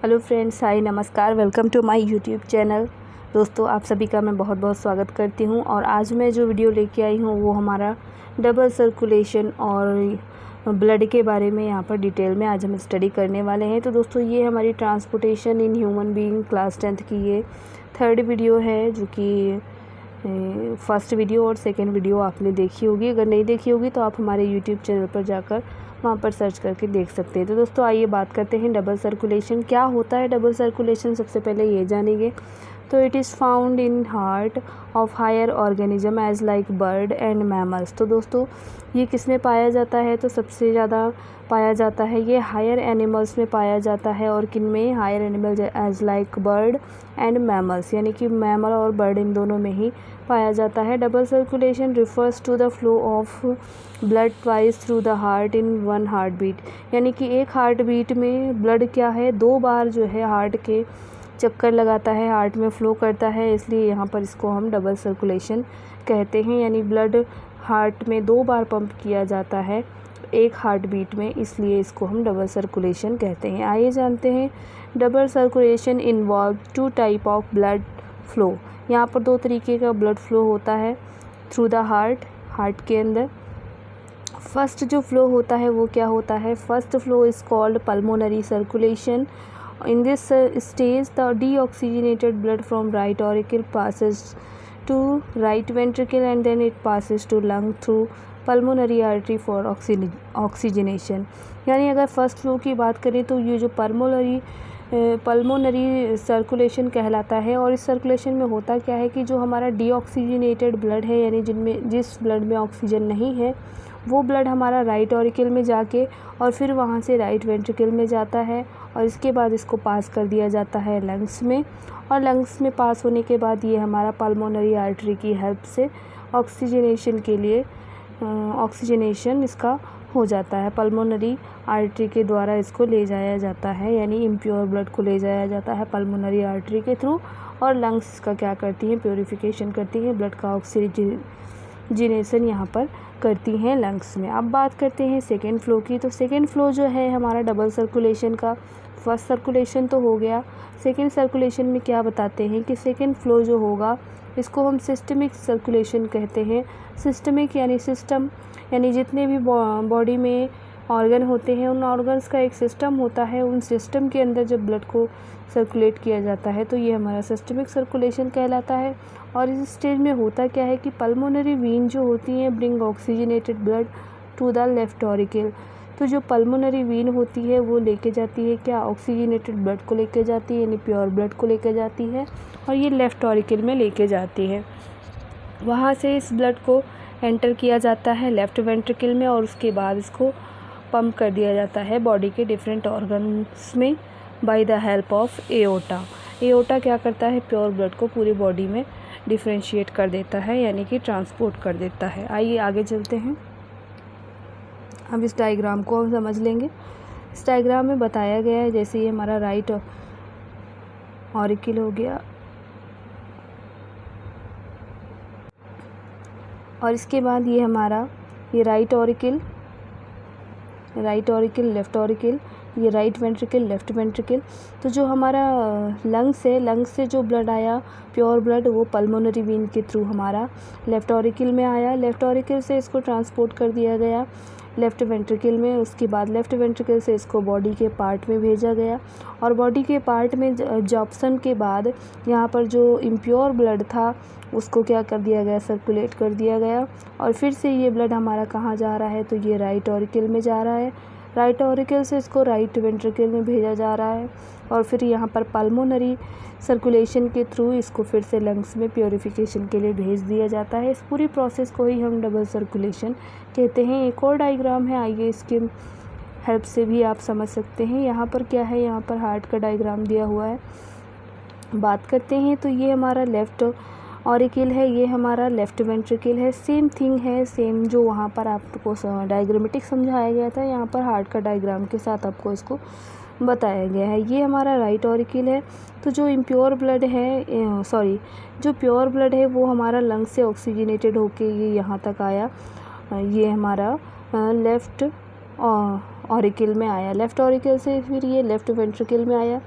Hello friends, hi, नमस्कार, welcome to my YouTube channel. दोस्तों, आप सभी का मैं बहुत बहुत स्वागत करती हूं। और आज मैं जो वीडियो लेके आई हूं वो हमारा डबल सर्कुलेशन और ब्लड के बारे में यहाँ पर डिटेल में आज हम स्टडी करने वाले हैं। तो दोस्तों, ये हमारी transportation in human being class 10th की ये थर्ड वीडियो है, जो कि फर्स्ट वीडियो और सेकेंड वीडियो आपने देखी होगी। अगर नहीं देखी होगी तो आप हमारे यूट्यूब चैनल पर जाकर वहाँ पर सर्च करके देख सकते हैं। तो दोस्तों, आइए बात करते हैं डबल सर्कुलेशन। क्या होता है डबल सर्कुलेशन, सबसे पहले ये जानेंगे। तो it is found in heart of higher organism as like bird and mammals. तो दोस्तों, ये किस में पाया जाता है? तो सबसे ज़्यादा पाया जाता है ये हायर एनिमल्स में पाया जाता है। और किन में? Higher animals as like bird and mammals, यानी कि मैमल और बर्ड इन दोनों में ही पाया जाता है। Double circulation refers to the flow of blood twice through the heart in one heart beat, यानी कि एक हार्ट बीट में ब्लड क्या है, दो बार जो है हार्ट के चक्कर लगाता है, हार्ट में फ़्लो करता है, इसलिए यहाँ पर इसको हम डबल सर्कुलेशन कहते हैं। यानी ब्लड हार्ट में दो बार पंप किया जाता है एक हार्ट बीट में, इसलिए इसको हम डबल सर्कुलेशन कहते हैं। आइए जानते हैं, double circulation involve two type of blood flow. यहाँ पर दो तरीके का ब्लड फ्लो होता है थ्रू द हार्ट के अंदर। फर्स्ट जो फ्लो होता है वो क्या होता है? First flow is called pulmonary circulation. In this stage, the deoxygenated blood from right auricle passes to right ventricle and then it passes to lung through pulmonary artery for oxygenation। यानी अगर first flow की बात करें तो ये जो pulmonary circulation कहलाता है। और इस सर्कुलेशन में होता क्या है कि जो हमारा डीऑक्सीजनेटेड ब्लड है, यानी जिस ब्लड में ऑक्सीजन नहीं है, वो ब्लड हमारा राइट ऑरिकल में जाके और फिर वहाँ से राइट वेंट्रिकल में जाता है और इसके बाद इसको पास कर दिया जाता है लंग्स में। और लंग्स में पास होने के बाद ये हमारा पल्मोनरी आर्टरी की हेल्प से ऑक्सीजनेशन के लिए ऑक्सीजनेशन इसका हो जाता है। पल्मोनरी आर्टरी के द्वारा इसको ले जाया जाता है, यानी इम्प्योर ब्लड को ले जाया जाता है पल्मोनरी आर्टरी के थ्रू। और लंग्स इसका क्या करती हैं? प्योरीफिकेशन करती हैं, ब्लड का ऑक्सीजनेशन यहाँ पर करती हैं लंग्स में। अब बात करते हैं सेकेंड फ्लो की। तो सेकेंड फ्लो जो है हमारा डबल सर्कुलेशन का, फर्स्ट सर्कुलेशन तो हो गया, सेकेंड सर्कुलेशन में क्या बताते हैं कि सेकेंड फ्लो जो होगा इसको हम सिस्टमिक सर्कुलेशन कहते हैं। सिस्टमिक यानी सिस्टम, यानी जितने भी बॉडी में ऑर्गन होते हैं उन ऑर्गन्स का एक सिस्टम होता है, उन सिस्टम के अंदर जब ब्लड को सर्कुलेट किया जाता है तो ये हमारा सिस्टमिक सर्कुलेशन कहलाता है। और इस स्टेज में होता क्या है कि पल्मोनरी वीन जो होती हैं bring oxygenated blood to the left auricle. तो जो पल्मोनरी वीन होती है वो लेके जाती है क्या? ऑक्सीजनेटेड ब्लड को लेके जाती है, यानी प्योर ब्लड को लेके जाती है और ये लेफ़्ट ऑरिकल में लेके जाती है। वहाँ से इस ब्लड को एंटर किया जाता है लेफ़्ट वेंट्रिकल में और उसके बाद इसको पंप कर दिया जाता है बॉडी के डिफरेंट ऑर्गन्स में by the help of aorta. Aorta क्या करता है? प्योर ब्लड को पूरी बॉडी में डिफ्रेंशिएट कर देता है, यानी कि ट्रांसपोर्ट कर देता है। आइए आगे चलते हैं, अब इस डायग्राम को हम समझ लेंगे। इस डायग्राम में बताया गया है, जैसे ये हमारा राइट ऑरिकल हो गया और इसके बाद ये हमारा ये राइट ऑरिकल, लेफ़्ट ऑरिकल, ये राइट वेंट्रिकल, लेफ़्ट वेंट्रिकल। तो जो हमारा लंग्स है, लंग्स से जो ब्लड आया प्योर ब्लड, वो पल्मोनरी वीन के थ्रू हमारा लेफ़्ट ऑरिकल में आया। लेफ़्ट ऑरिकल से इसको ट्रांसपोर्ट कर दिया गया लेफ़्ट वेंट्रिकल में। उसके बाद लेफ़्ट वेंट्रिकल से इसको बॉडी के पार्ट में भेजा गया और बॉडी के पार्ट में एब्जॉर्प्शन के बाद यहाँ पर जो इम्प्योर ब्लड था उसको क्या कर दिया गया? सर्कुलेट कर दिया गया। और फिर से ये ब्लड हमारा कहाँ जा रहा है? तो ये राइट ऑरिकल में जा रहा है। राइट ऑरिकल से इसको राइट वेंट्रिकल में भेजा जा रहा है और फिर यहाँ पर पल्मोनरी सर्कुलेशन के थ्रू इसको फिर से लंग्स में प्योरीफिकेशन के लिए भेज दिया जाता है। इस पूरी प्रोसेस को ही हम डबल सर्कुलेशन कहते हैं। एक और डायग्राम है, आइए इसके हेल्प से भी आप समझ सकते हैं। यहाँ पर क्या है? यहाँ पर हार्ट का डायग्राम दिया हुआ है। बात करते हैं तो ये हमारा लेफ़्ट ऑरिकल है, ये हमारा लेफ़्ट वेंट्रिकल है। सेम थिंग है, सेम जो वहाँ पर आपको डायग्रामेटिक समझाया गया था, यहाँ पर हार्ट का डायग्राम के साथ आपको इसको बताया गया है। ये हमारा राइट ऑरिकल है। तो जो इम्प्योर ब्लड है, जो प्योर ब्लड है वो हमारा लंग से ऑक्सीजनेटेड होके ये यहाँ तक आया। ये हमारा लेफ़्ट ऑरिकल में आया, लेफ़्ट ऑरिकल से फिर ये लेफ़्ट वेंट्रिकल में आया,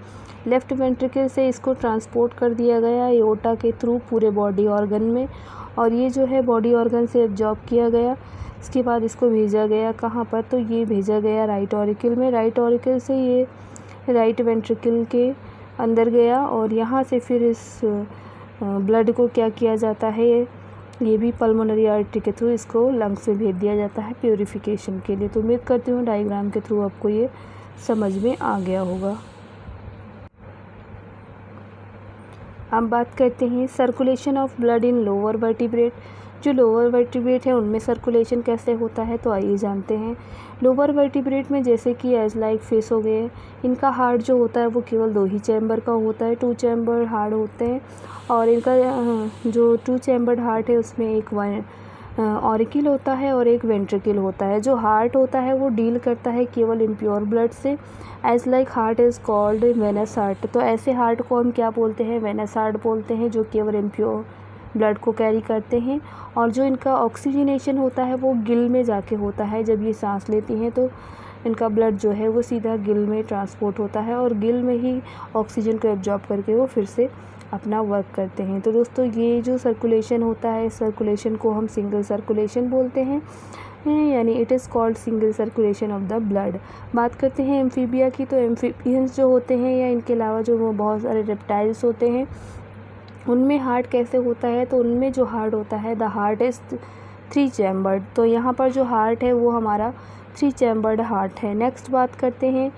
लेफ़्ट वेंट्रिकल से इसको ट्रांसपोर्ट कर दिया गया एओर्टा के थ्रू पूरे बॉडी ऑर्गन में, और ये जो है बॉडी ऑर्गन से एब्जॉर्ब किया गया। इसके बाद इसको भेजा गया कहाँ पर, तो ये भेजा गया राइट ऑरिकल में, राइट ऑरिकल से ये राइट वेंट्रिकल के अंदर गया, और यहाँ से फिर इस ब्लड को क्या किया जाता है, ये भी पल्मोनरी आर्टरी के थ्रू इसको लंग्स में भेज दिया जाता है प्योरीफिकेशन के लिए। तो उम्मीद करती हूँ डायग्राम के थ्रू आपको ये समझ में आ गया होगा। अब बात करते हैं circulation of blood in lower vertebrate. जो लोअर वर्टिब्रेट है उनमें सर्कुलेशन कैसे होता है, तो आइए जानते हैं। लोअर वर्टिब्रेट में जैसे कि एज लाइक फिश हो गए, इनका हार्ट जो होता है वो केवल 2 ही चैम्बर का होता है, 2 चैम्बर हार्ट होते हैं, और इनका जो 2 चैम्बर्ड हार्ट है उसमें एक ऑरिकल होता है और एक वेंट्रिकल होता है। जो हार्ट होता है वो डील करता है केवल इम्प्योर ब्लड से, as like heart is called venous heart. तो ऐसे हार्ट को हम क्या बोलते हैं, वेनस हार्ट बोलते हैं, जो केवल इम्प्योर ब्लड को कैरी करते हैं। और जो इनका ऑक्सीजनेशन होता है वो गिल में जाके होता है, जब ये सांस लेती हैं तो इनका ब्लड जो है वो सीधा गिल में ट्रांसपोर्ट होता है, और गिल में ही ऑक्सीजन को एब्जॉर्ब करके वो फिर से अपना वर्क करते हैं। तो दोस्तों ये जो सर्कुलेशन होता है, सर्कुलेशन को हम सिंगल सर्कुलेशन बोलते हैं, यानी it is called single circulation of the blood. बात करते हैं एम्फीबिया की, तो एम्फीबियंस जो होते हैं या इनके अलावा जो वो बहुत सारे रेप्टाइल्स होते हैं, उनमें हार्ट कैसे होता है, तो उनमें जो हार्ट होता है द हार्ट इज़ 3 चैम्बर्ड। तो यहाँ पर जो हार्ट है वो हमारा 3 चैम्बर्ड हार्ट है। नेक्स्ट बात करते हैं,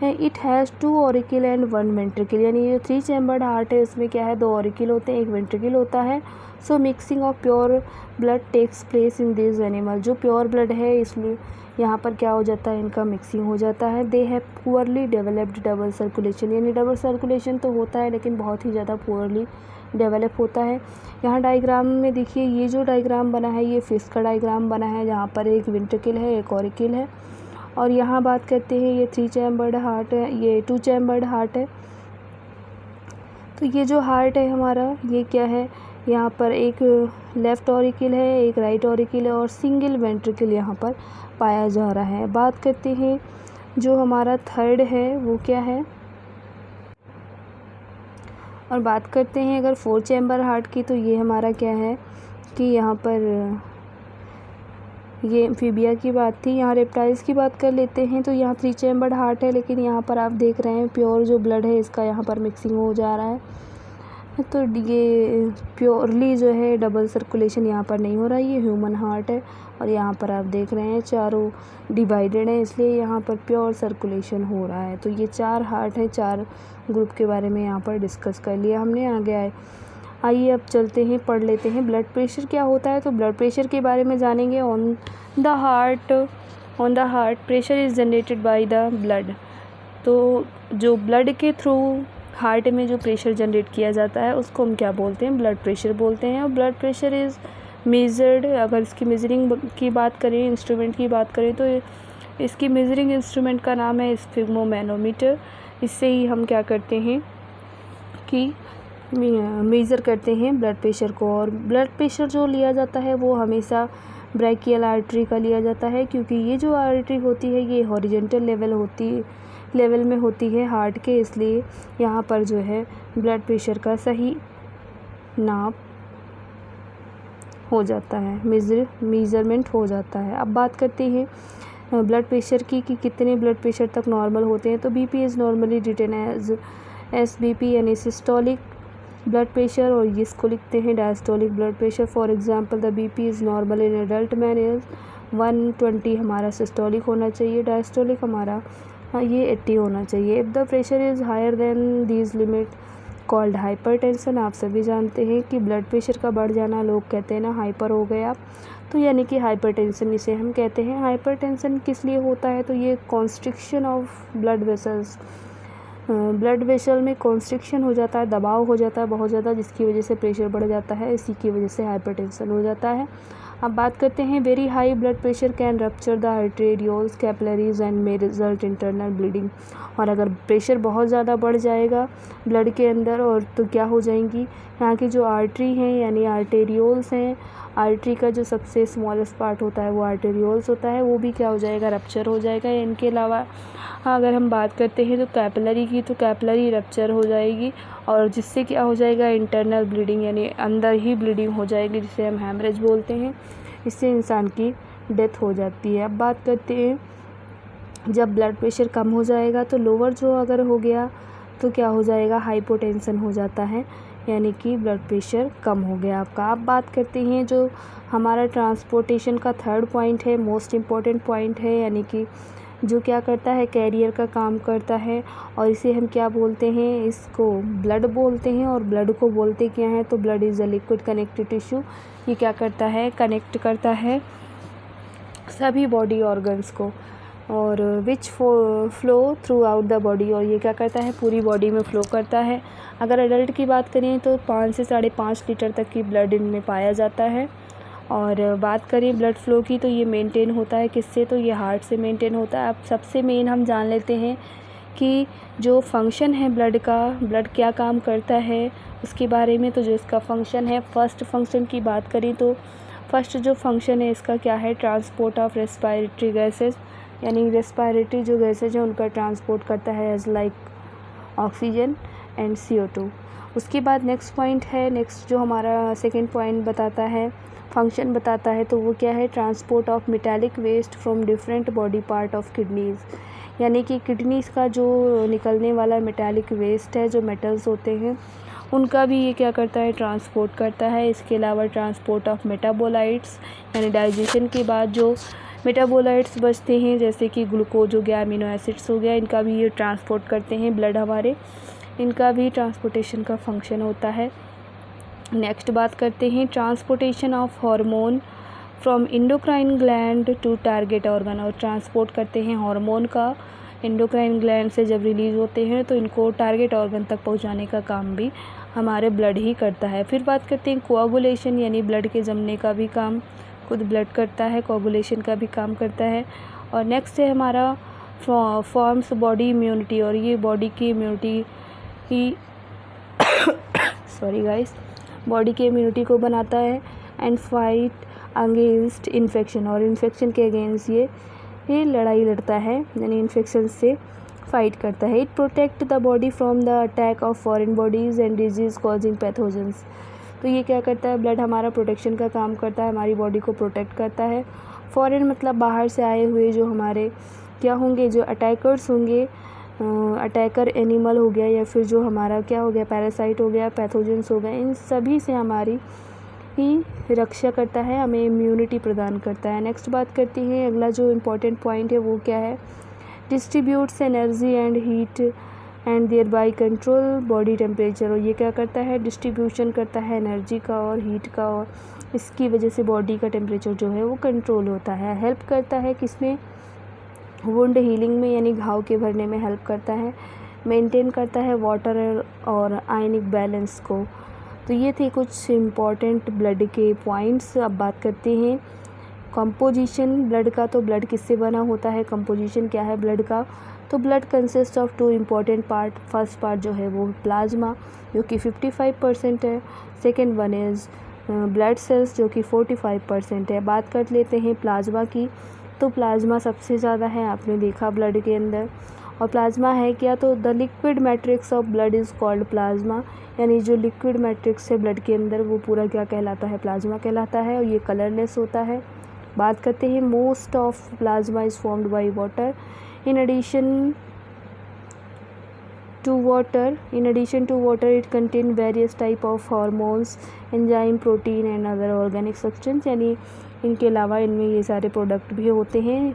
it has 2 auricle and 1 ventricle, यानी ये 3 चैम्बर्ड हार्ट है उसमें क्या है, 2 ऑरिकल होते हैं, 1 वेंट्रिकल होता है। So mixing of pure blood takes place in this animal. जो प्योर ब्लड है इसलिए यहाँ पर क्या हो जाता है, इनका मिक्सिंग हो जाता है। They have poorly developed double circulation, यानी डबल सर्कुलेशन तो होता है लेकिन बहुत ही ज़्यादा पुअरली डेवलप होता है। यहाँ डायग्राम में देखिए, ये जो डायग्राम बना है ये फिश का डायग्राम बना है, जहाँ पर एक वेंट्रिकल है, एक ऑरिकल है, और यहाँ बात करते हैं ये 3 चैम्बर्ड हार्ट है, ये 2 चैम्बर्ड हार्ट है। तो ये जो हार्ट है हमारा ये क्या है, यहाँ पर एक लेफ़्ट ऑरिकल है, एक राइट ऑरिकल है, और सिंगल वेंट्रिकल यहाँ पर पाया जा रहा है। बात करते हैं जो हमारा थर्ड है वो क्या है, और बात करते हैं अगर 4 चैम्बर हार्ट की, तो ये हमारा क्या है कि यहाँ पर ये एम्फीबिया की बात थी, यहाँ रेप्टाइल्स की बात कर लेते हैं। तो यहाँ 3 चैम्बर्ड हार्ट है, लेकिन यहाँ पर आप देख रहे हैं प्योर जो ब्लड है इसका यहाँ पर मिक्सिंग हो जा रहा है, तो ये प्योरली जो है डबल सर्कुलेशन यहाँ पर नहीं हो रहा है। ये ह्यूमन हार्ट है, और यहाँ पर आप देख रहे हैं चारों डिवाइडेड हैं, इसलिए यहाँ पर प्योर सर्कुलेशन हो रहा है। तो ये 4 हार्ट हैं, 4 ग्रुप के बारे में यहाँ पर डिस्कस कर लिया हमने। आगे आइए अब चलते हैं, पढ़ लेते हैं ब्लड प्रेशर क्या होता है। तो ब्लड प्रेशर के बारे में जानेंगे। On the heart pressure is generated by the blood. तो जो ब्लड के थ्रू हार्ट में जो प्रेशर जनरेट किया जाता है उसको हम क्या बोलते हैं, ब्लड प्रेशर बोलते हैं। और ब्लड प्रेशर इज़ मेजर्ड, अगर इसकी मेजरिंग की बात करें, इंस्ट्रूमेंट की बात करें, तो इसकी मेजरिंग इंस्ट्रूमेंट का नाम है स्फिग्मोमैनोमीटर। इससे ही हम क्या करते हैं कि मेज़र करते हैं ब्लड प्रेशर को। और ब्लड प्रेशर जो लिया जाता है वो हमेशा ब्रैकियल आर्टरी का लिया जाता है, क्योंकि ये जो आर्टरी होती है ये हॉरिजॉन्टल लेवल में होती है हार्ट के, इसलिए यहाँ पर जो है ब्लड प्रेशर का सही नाप हो जाता है, मेज़रमेंट हो जाता है। अब बात करते हैं ब्लड प्रेशर की कि कितने ब्लड प्रेशर तक नॉर्मल होते हैं। तो BP is normally written as SBP यानी सिस्टोलिक ब्लड प्रेशर, और इसको लिखते हैं diastolic blood pressure. For example the BP is normal in adult man is 120 हमारा सिस्टोलिक होना चाहिए, डायस्टोलिक हमारा ये 80 होना चाहिए। If the pressure is higher than these limit called hypertension. आप सभी जानते हैं कि ब्लड प्रेशर का बढ़ जाना, लोग कहते हैं ना हाइपर हो गया, तो यानी कि हाइपरटेंशन इसे हम कहते हैं। हाइपरटेंशन किस लिए होता है, तो ये constriction of blood vessels, blood vessel में कॉन्स्ट्रिक्शन हो जाता है, दबाव हो जाता है बहुत ज़्यादा, जिसकी वजह से प्रेशर बढ़ जाता है, इसी की वजह से हाइपरटेंशन हो जाता है। अब बात करते हैं very high blood pressure can rupture the arterioles capillaries and may result internal bleeding. और अगर प्रेशर बहुत ज़्यादा बढ़ जाएगा ब्लड के अंदर और तो क्या हो जाएंगी, यहाँ की जो आर्टरी हैं यानी आर्टेरियोल्स हैं आर्टरी का जो सबसे स्मॉलेस्ट पार्ट होता है वो आर्टेरियोल्स होता है, वो भी क्या हो जाएगा, रप्चर हो जाएगा। इनके अलावा अगर हम बात करते हैं तो कैपिलरी की, तो कैपिलरी रप्चर हो जाएगी और जिससे क्या हो जाएगा, इंटरनल ब्लीडिंग यानी अंदर ही ब्लीडिंग हो जाएगी, जिसे हम हैमरेज बोलते हैं। इससे इंसान की डेथ हो जाती है। अब बात करते हैं जब ब्लड प्रेशर कम हो जाएगा तो लोअर जो अगर हो गया तो क्या हो जाएगा, हाइपोटेंशन हो जाता है, यानी कि ब्लड प्रेशर कम हो गया आपका। अब बात करते हैं जो हमारा ट्रांसपोर्टेशन का थर्ड पॉइंट है, मोस्ट इम्पॉर्टेंट पॉइंट है, यानी कि जो क्या करता है, कैरियर का काम करता है और इसे हम क्या बोलते हैं, इसको ब्लड बोलते हैं। और ब्लड को बोलते क्या है, तो blood is a liquid connective tissue. ये क्या करता है, कनेक्ट करता है सभी बॉडी ऑर्गन्स को और विच flow through out the body, और ये क्या करता है, पूरी बॉडी में फ़्लो करता है। अगर एडल्ट की बात करें तो 5 से 5.5 लीटर तक की ब्लड इनमें पाया जाता है। और बात करें ब्लड फ़्लो की तो ये मेंटेन होता है किससे, तो ये हार्ट से मेंटेन होता है। अब सबसे मेन हम जान लेते हैं कि जो फंक्शन है ब्लड का, ब्लड क्या काम करता है उसके बारे में। तो जो इसका फंक्शन है, फर्स्ट फंक्शन की बात करें तो फर्स्ट जो फंक्शन है इसका क्या है, ट्रांसपोर्ट ऑफ रेस्पिरेटरी गैसेस, यानी रेस्पिरेटरी जो गैसेज हैं उनका ट्रांसपोर्ट करता है as like oxygen and CO2। उसके बाद नेक्स्ट पॉइंट है, नेक्स्ट जो हमारा सेकंड पॉइंट बताता है, फंक्शन बताता है, तो वो क्या है, transport of metallic waste from different body part of kidneys, यानी कि किडनीज़ का जो निकलने वाला मेटालिक वेस्ट है, जो मेटल्स होते हैं उनका भी ये क्या करता है, ट्रांसपोर्ट करता है। इसके अलावा ट्रांसपोर्ट ऑफ मेटाबोलाइट्स, यानी डाइजेशन के बाद जो मेटाबोलाइट्स बचते हैं जैसे कि ग्लूकोज हो गया, अमीनो एसिड्स हो गया, इनका भी ये ट्रांसपोर्ट करते हैं ब्लड हमारे, इनका भी ट्रांसपोर्टेशन का फंक्शन होता है। नेक्स्ट बात करते हैं transportation of hormone from endocrine gland to target organ, और ट्रांसपोर्ट करते हैं हार्मोन का एंडोक्राइन ग्लैंड से जब रिलीज़ होते हैं तो इनको टारगेट ऑर्गन तक पहुंचाने का काम भी हमारे ब्लड ही करता है। फिर बात करते हैं कोआगुलेशन, यानी ब्लड के जमने का भी काम खुद ब्लड करता है, कोआगुलेशन का भी काम करता है। और नेक्स्ट है हमारा फॉर्म्स बॉडी इम्यूनिटी, और ये बॉडी की इम्यूनिटी ही सॉरी गाइस, बॉडी की इम्यूनिटी को बनाता है एंड फाइट अगेंस्ट इन्फेक्शन, और इन्फेक्शन के अगेंस्ट ये लड़ाई लड़ता है, यानी इन्फेक्शन से फाइट करता है। It protect the body from the attack of foreign bodies and disease causing pathogens, तो ये क्या करता है, ब्लड हमारा प्रोटेक्शन का काम करता है, हमारी बॉडी को प्रोटेक्ट करता है। फॉरेन मतलब बाहर से आए हुए जो हमारे क्या होंगे, जो अटैकर्स होंगे, अटैकर एनिमल हो गया या फिर जो हमारा क्या हो गया, पैरासाइट हो गया, पैथोजेंस हो गए, इन सभी से हमारी ही रक्षा करता है, हमें इम्यूनिटी प्रदान करता है। नेक्स्ट बात करते हैं, अगला जो इम्पोर्टेंट पॉइंट है वो क्या है, distributes energy and heat and thereby control body temperature, और ये क्या करता है, डिस्ट्रीब्यूशन करता है एनर्जी का और हीट का, और इसकी वजह से बॉडी का टेम्परेचर जो है वो कंट्रोल होता है। हेल्प करता है किसमें, वुंड हीलिंग में, यानी घाव के भरने में हेल्प करता है। मेंटेन करता है वाटर और आयनिक बैलेंस को। तो ये थे कुछ इम्पॉर्टेंट ब्लड के पॉइंट्स। अब बात करते हैं कंपोजिशन ब्लड का, तो ब्लड किससे बना होता है, कंपोजिशन क्या है ब्लड का, तो blood consist of 2 important part. First part जो है वो प्लाज्मा जो कि 55% है, second one is blood cells जो कि 45% है। बात कर लेते हैं प्लाज्मा की, तो प्लाज्मा सबसे ज़्यादा है, आपने देखा ब्लड के अंदर। और प्लाज्मा है क्या, तो the liquid matrix of blood is called plasma, यानी जो लिक्विड मैट्रिक्स है ब्लड के अंदर वो पूरा क्या कहलाता है, प्लाज्मा कहलाता है, और ये कलरलेस होता है। बात करते हैं most of plasma is formed by water in addition to water it contain various type of hormones, enzyme, protein and other organic substance, यानी इनके अलावा इनमें ये सारे प्रोडक्ट भी होते हैं।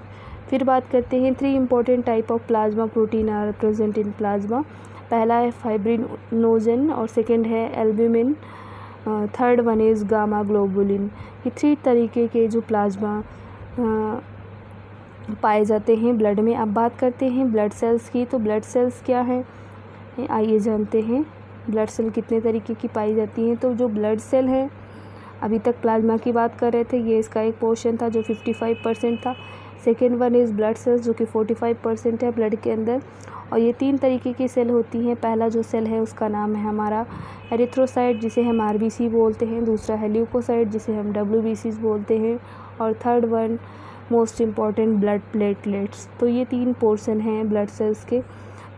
फिर बात करते हैं 3 important type of plasma protein are present in plasma। पहला है फाइब्रिनोजन और सेकेंड है albumin, third one is gamma globulin. ये 3 तरीके के जो प्लाज्मा पाए जाते हैं ब्लड में। अब बात करते हैं ब्लड सेल्स की, तो ब्लड सेल्स क्या हैं, आइए जानते हैं ब्लड सेल कितने तरीके की पाई जाती हैं। तो जो ब्लड सेल है, अभी तक प्लाज्मा की बात कर रहे थे, ये इसका एक पोर्शन था जो 55% था। Second one is blood cells जो कि 45% है ब्लड के अंदर। और ये 3 तरीके की सेल होती हैं। पहला जो सेल है उसका नाम है हमारा एरिथ्रोसाइट जिसे हम आरबीसी बोलते हैं, दूसरा है ल्यूकोसाइट जिसे हम डब्ल्यूबीसीज बोलते हैं, और third one most important blood platelets. तो ये 3 पोर्शन हैं ब्लड सेल्स के।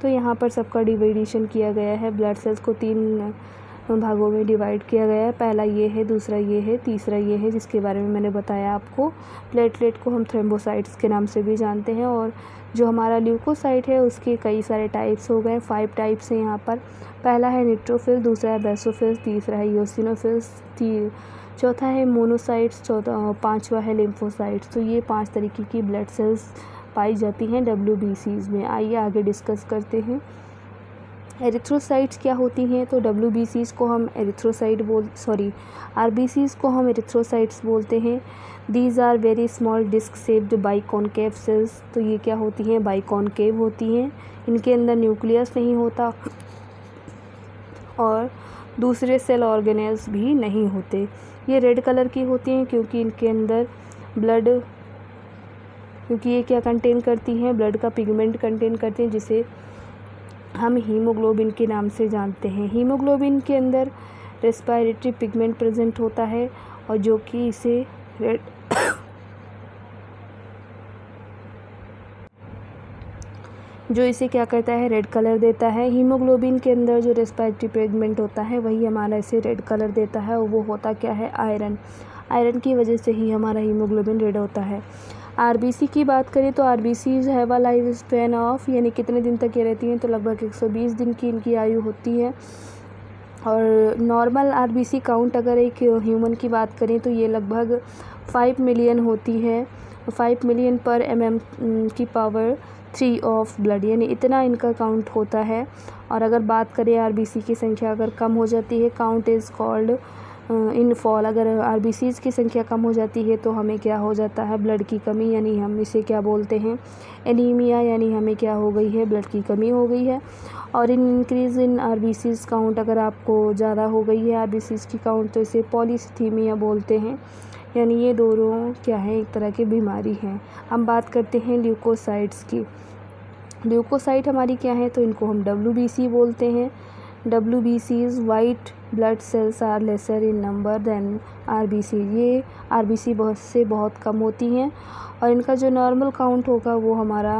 तो यहाँ पर सबका डिवाइडेशन किया गया है, ब्लड सेल्स को 3 भागों में डिवाइड किया गया है। पहला ये है, दूसरा ये है, तीसरा ये है जिसके बारे में मैंने बताया आपको। प्लेटलेट को हम थ्रोम्बोसाइट्स के नाम से भी जानते हैं। और जो हमारा ल्यूकोसाइट है उसके कई सारे टाइप्स हो गए, 5 टाइप्स हैं यहाँ पर। पहला है न्यूट्रोफिल, दूसरा है बेसोफिल्स, तीसरा है ईओसिनोफिल्स, चौथा है मोनोसाइट्स, पाँचवा है लिम्फोसाइट्स। तो ये 5 तरीके की ब्लड सेल्स पाई जाती हैं डब्ल्यूबीसीज में। आइए आगे डिस्कस करते हैं। एरिथ्रोसाइट्स क्या होती हैं? तो डब्ल्यूबीसीज को हम आरबीसीज को हम एरिथ्रोसाइट्स बोलते हैं। These are very small disc shaped biconcave cells. तो ये क्या होती हैं? बाइकॉनकेव होती हैं। इनके अंदर न्यूक्लियस नहीं होता और दूसरे सेल ऑर्गेनेल्स भी नहीं होते। ये रेड कलर की होती हैं क्योंकि इनके अंदर क्योंकि ये क्या कंटेन करती हैं? ब्लड का पिगमेंट कंटेन करती हैं जिसे हम हीमोग्लोबिन के नाम से जानते हैं। हीमोग्लोबिन के अंदर रेस्पिरेटरी पिगमेंट प्रेजेंट होता है और जो कि इसे क्या करता है? रेड कलर देता है। हीमोग्लोबिन के अंदर जो रेस्पिरेटरी पिगमेंट होता है वही हमारा इसे रेड कलर देता है और वो होता क्या है? आयरन। आयरन की वजह से ही हमारा हीमोग्लोबिन रेड होता है। आरबीसी की बात करें तो RBCs have a life span of, यानी कितने दिन तक ये रहती हैं? तो लगभग 120 दिन की इनकी आयु होती है। और नॉर्मल आरबीसी काउंट अगर एक ह्यूमन की बात करें तो ये लगभग 5 मिलियन होती है। 5 मिलियन पर mm की पावर 3 ऑफ ब्लड, यानी इतना इनका काउंट होता है। और अगर बात करें आरबीसी की संख्या अगर कम हो जाती है, count is called in fall. अगर आरबीसीज की संख्या कम हो जाती है तो हमें क्या हो जाता है? ब्लड की कमी, यानी हम इसे क्या बोलते हैं? एनीमिया, यानी हमें क्या हो गई है? ब्लड की कमी हो गई है। और इंक्रीज़ इन आरबीसीज काउंट, अगर आपको ज़्यादा हो गई है आरबीसीज की काउंट तो इसे पॉलीसीथीमिया बोलते हैं। यानी ये दोनों क्या है? एक तरह की बीमारी हैं। हम बात करते हैं ल्यूकोसाइट्स की। ल्यूकोसाइट हमारी क्या है? तो इनको हम डब्ल्यूबीसी बोलते हैं। WBC's white blood cells are lesser in number than RBC. ये आरबीसी बहुत कम होती हैं और इनका जो नॉर्मल काउंट होगा वो हमारा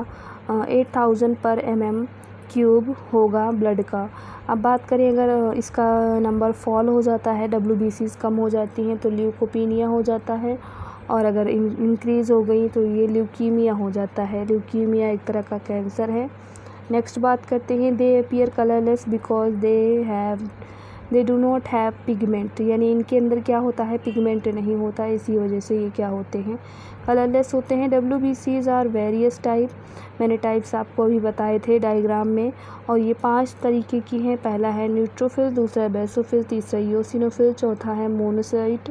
8000 पर mm³ होगा ब्लड का। अब बात करें अगर इसका नंबर फॉल हो जाता है, WBC's कम हो जाती हैं तो ल्यूकोपीनिया हो जाता है। और अगर इंक्रीज़ हो गई तो ये ल्यूकीमिया हो जाता है। ल्यूकीमिया एक तरह का कैंसर है। नेक्स्ट बात करते हैं, दे appear colourless because they do not have pigment, यानी इनके अंदर क्या होता है? पिगमेंट नहीं होता है, इसी वजह से ये क्या होते हैं? कलरलेस होते हैं। WBCs आर वेरियस टाइप, मैंने टाइप्स आपको अभी बताए थे डायग्राम में। और ये 5 तरीके की हैं। पहला है न्यूट्रोफिल, दूसरा बेसोफिल, तीसरा ईओसिनोफिल, चौथा है मोनोसाइट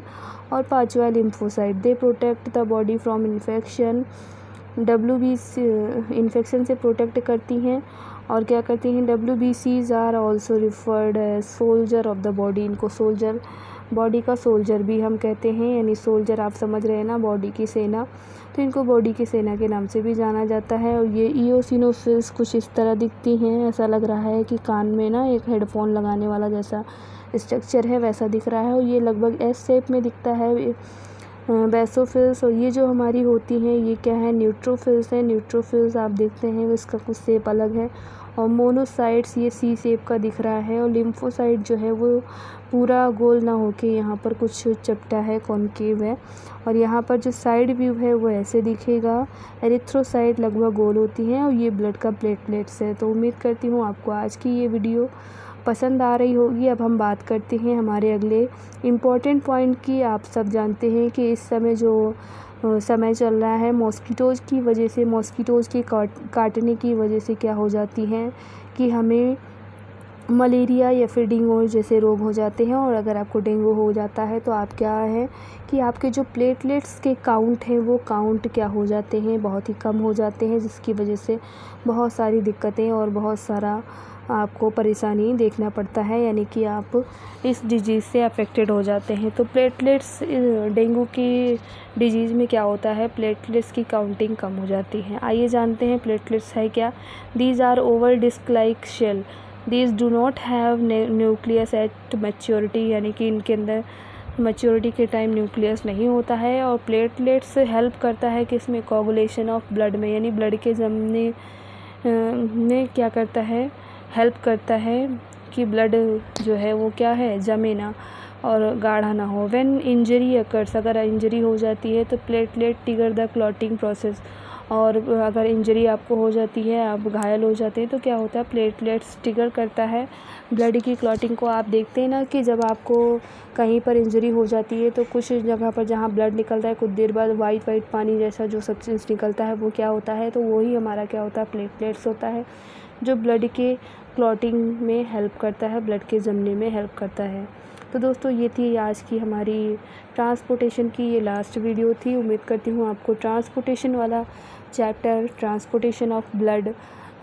और 5वां lymphocyte. They protect the body from infection. WBC infection से प्रोटेक्ट करती हैं। और क्या करती हैं? WBCs are also referred as soldier of the body. इनको बॉडी का सोल्जर भी हम कहते हैं, यानी सोल्जर आप समझ रहे हैं ना, बॉडी की सेना। तो इनको बॉडी की सेना के नाम से भी जाना जाता है। और ये ईओसिनोफिल्स कुछ इस तरह दिखती हैं। ऐसा लग रहा है कि कान में ना एक हेडफोन लगाने वाला जैसा स्ट्रक्चर है वैसा दिख रहा है और ये लगभग S शेप में दिखता है। बेसोफिल्स, और ये जो हमारी होती हैं ये क्या है? न्यूट्रोफिल्स है। न्यूट्रोफिल्स आप देखते हैं इसका कुछ शेप अलग है। और मोनोसाइट्स ये C शेप का दिख रहा है। और लिम्फोसाइट जो है वो पूरा गोल ना होके यहाँ पर कुछ चपटा है, कॉनकेव है। और यहाँ पर जो साइड व्यू है वो ऐसे दिखेगा। एरिथ्रोसाइट लगभग गोल होती हैं और ये ब्लड का प्लेटलेट्स है। तो उम्मीद करती हूँ आपको आज की ये वीडियो पसंद आ रही होगी। अब हम बात करते हैं हमारे अगले इम्पॉर्टेंट पॉइंट की। आप सब जानते हैं कि इस समय जो समय चल रहा है मॉस्किटोज़ की वजह से, मॉस्किटोज़ के काटने की वजह से क्या हो जाती हैं कि हमें मलेरिया या फिर डेंगू जैसे रोग हो जाते हैं। और अगर आपको डेंगू हो जाता है तो आप क्या है कि आपके जो प्लेटलेट्स के काउंट हैं वो काउंट क्या हो जाते हैं, बहुत ही कम हो जाते हैं, जिसकी वजह से बहुत सारी दिक्कतें और बहुत सारा आपको परेशानी देखना पड़ता है, यानी कि आप इस डिजीज़ से अफेक्टेड हो जाते हैं। तो प्लेटलेट्स डेंगू की डिजीज़ में क्या होता है, प्लेटलेट्स की काउंटिंग कम हो जाती है। आइए जानते हैं प्लेटलेट्स है क्या। These are oval disc like shell, these do not have nucleus at maturity, यानी कि इनके अंदर मैच्योरिटी के टाइम न्यूक्लियस नहीं होता है। और प्लेटलेट्स हेल्प करता है कि इसमें कोगुलेशन ऑफ ब्लड में, यानी ब्लड के जमने में क्या करता है, हेल्प करता है कि ब्लड जो है वो क्या है, जमे ना और गाढ़ा ना हो। व्हेन इंजरी अकर्स, अगर इंजरी हो जाती है तो platelet trigger the clotting process. और अगर इंजरी आपको हो जाती है, आप घायल हो जाते हैं, तो क्या होता है, प्लेटलेट्स ट्रिगर करता है ब्लड की क्लॉटिंग को। आप देखते हैं ना कि जब आपको कहीं पर इंजरी हो जाती है तो कुछ जगह पर जहाँ ब्लड निकलता है, कुछ देर बाद वाइट वाइट पानी जैसा जो सब्सटेंस निकलता है वो क्या होता है, तो वही हमारा क्या होता है, प्लेटलेट्स होता है, जो ब्लड के क्लॉटिंग में हेल्प करता है, ब्लड के जमने में हेल्प करता है। तो दोस्तों ये थी आज की हमारी ट्रांसपोर्टेशन की ये लास्ट वीडियो थी। उम्मीद करती हूँ आपको ट्रांसपोर्टेशन वाला चैप्टर, ट्रांसपोर्टेशन ऑफ ब्लड,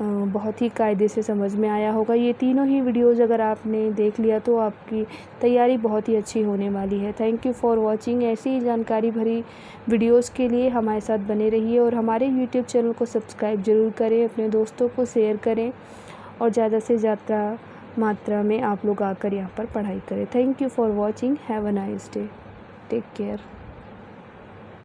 बहुत ही कायदे से समझ में आया होगा। ये तीनों ही वीडियोज़ अगर आपने देख लिया तो आपकी तैयारी बहुत ही अच्छी होने वाली है। Thank you for watching. ऐसी ही जानकारी भरी वीडियोज़ के लिए हमारे साथ बने रहिए और हमारे यूट्यूब चैनल को सब्सक्राइब ज़रूर करें, अपने दोस्तों को शेयर करें और ज़्यादा से ज़्यादा मात्रा में आप लोग आकर यहाँ पर पढ़ाई करें। Thank you for watching. Have a nice day. Take care.